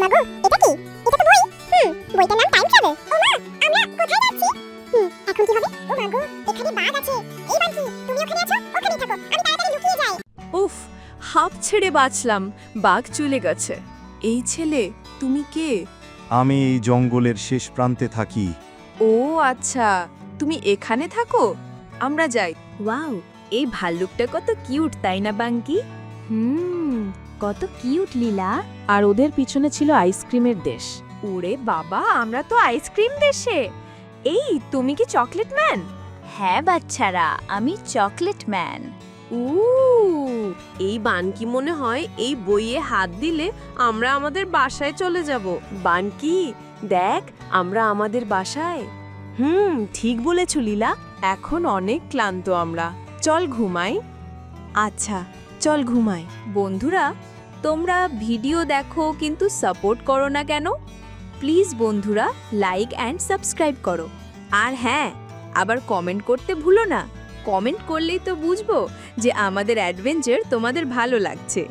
মাগো, এটা কি? এটা তো বই। বইটার নাম টাইম ট্রাভেল। ও মা, আমরা কোথায় যাচ্ছি? এখন কি হবে? ও মাগো, এখানে বাঘ আছে। এই বাঘি, তুমি ওখানে আছো? ওখানেই থাকো, আমি তাড়াতাড়ি লুকিয়ে যাই। উফ, হাঁপ ছেড়ে বাঁচলাম, বাঘ চলে গেছে। এই ছেলে, তুমি কে? আমি এই জঙ্গলের শেষ প্রান্তে থাকি। ও আচ্ছা, তুমি এখানে থাকো? আমরা যাই। ওয়াও, এই ভাল্লুকটা কত কিউট, তাই না বাঙ্কি? কত কিউট লীলা। আর ওদের পিছনে ছিল আইসক্রিমের দেশ। ওরে বাবা, আমরা তো আইসক্রিম দেশে। এই, তুমি কি চকলেট ম্যান? হ্যাঁ বাচ্চারা, আমি চকলেট ম্যান। এই বানকি মনে হয় এই বইয়ে হাত দিলে আমরা আমাদের বাসায় চলে যাব। বানকি, দেখ আমরা আমাদের বাসায়। ঠিক বলেছ লীলা। এখন অনেক ক্লান্ত আমরা, চল ঘুমাই। আচ্ছা, চল ঘুমাই। বন্ধুরা, তোমরা ভিডিও দেখো কিন্তু সাপোর্ট করো না কেন? প্লিজ বন্ধুরা, লাইক অ্যান্ড সাবস্ক্রাইব করো। আর হ্যাঁ, আবার কমেন্ট করতে ভুলো না। কমেন্ট করলেই তো বুঝবো যে আমাদের অ্যাডভেঞ্চার তোমাদের ভালো লাগছে।